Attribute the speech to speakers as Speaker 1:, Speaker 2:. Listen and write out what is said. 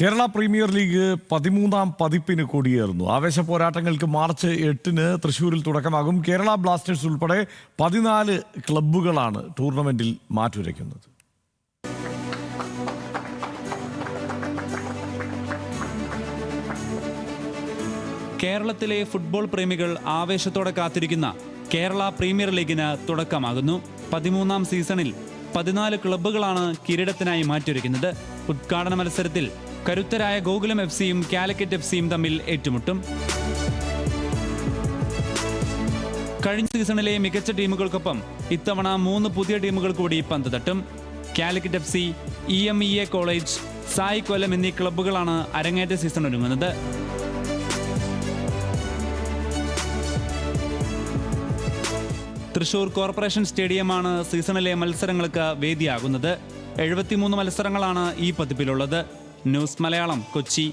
Speaker 1: Kerala premier league 13ാം പതിപ്പിന് കൊടിയേറുന്നു. ആവേശ പോരാട്ടങ്ങൾക്ക് മാർച്ച് 8-ന് തൃശൂരിൽ തുടക്കമാകും. കേരള ബ്ലാസ്റ്റേഴ്സ് ഉൾപ്പെടെ 14 ക്ലബ്ബുകളാണ് ടൂർണമെന്റിൽ മാറ്റുരയ്ക്കുന്നത്.
Speaker 2: കേരളത്തിലെ ഫുട്ബോൾ പ്രേമികൾ ആവേശത്തോടെ കാത്തിരിക്കുന്ന കേരള പ്രീമിയർ ലീഗിന് തുടക്കമാകുന്നു. 13ാം സീസണിൽ 14 ക്ലബ്ബുകളാണ് കിരീടത്തിനായി മാറ്റുരയ്ക്കുന്നത്. ഉദ്ഘാടന മത്സരത്തിൽ കരുത്തരായ ഗോകുലം FC-യും കാലിക്കറ്റ് FC-യും തമ്മിൽ ഏറ്റുമുട്ടും. കഴിഞ്ഞ സീസണിലെ മികച്ച ടീമുകൾക്കൊപ്പം ഇത്തവണ 3 പുതിയ ടീമുകൾ കൂടി പന്ത് തട്ടും. Calicut FC, EMEA college, SAI Kollam എന്നീ ക്ലബ്ബുകളാണ് അരങ്ങേറ്റ സീസൺ ഒരുങ്ങുന്നത്. തൃശൂർ കോർപ്പറേഷൻ സ്റ്റേഡിയമാണ് സീസണിലെ മത്സരങ്ങൾക്ക് വേദിയാകുന്നത്. 73 മത്സരങ്ങളാണ് ഈ പതിപ്പിലുള്ളത്. ന്യൂസ് മലയാളം, കൊച്ചി.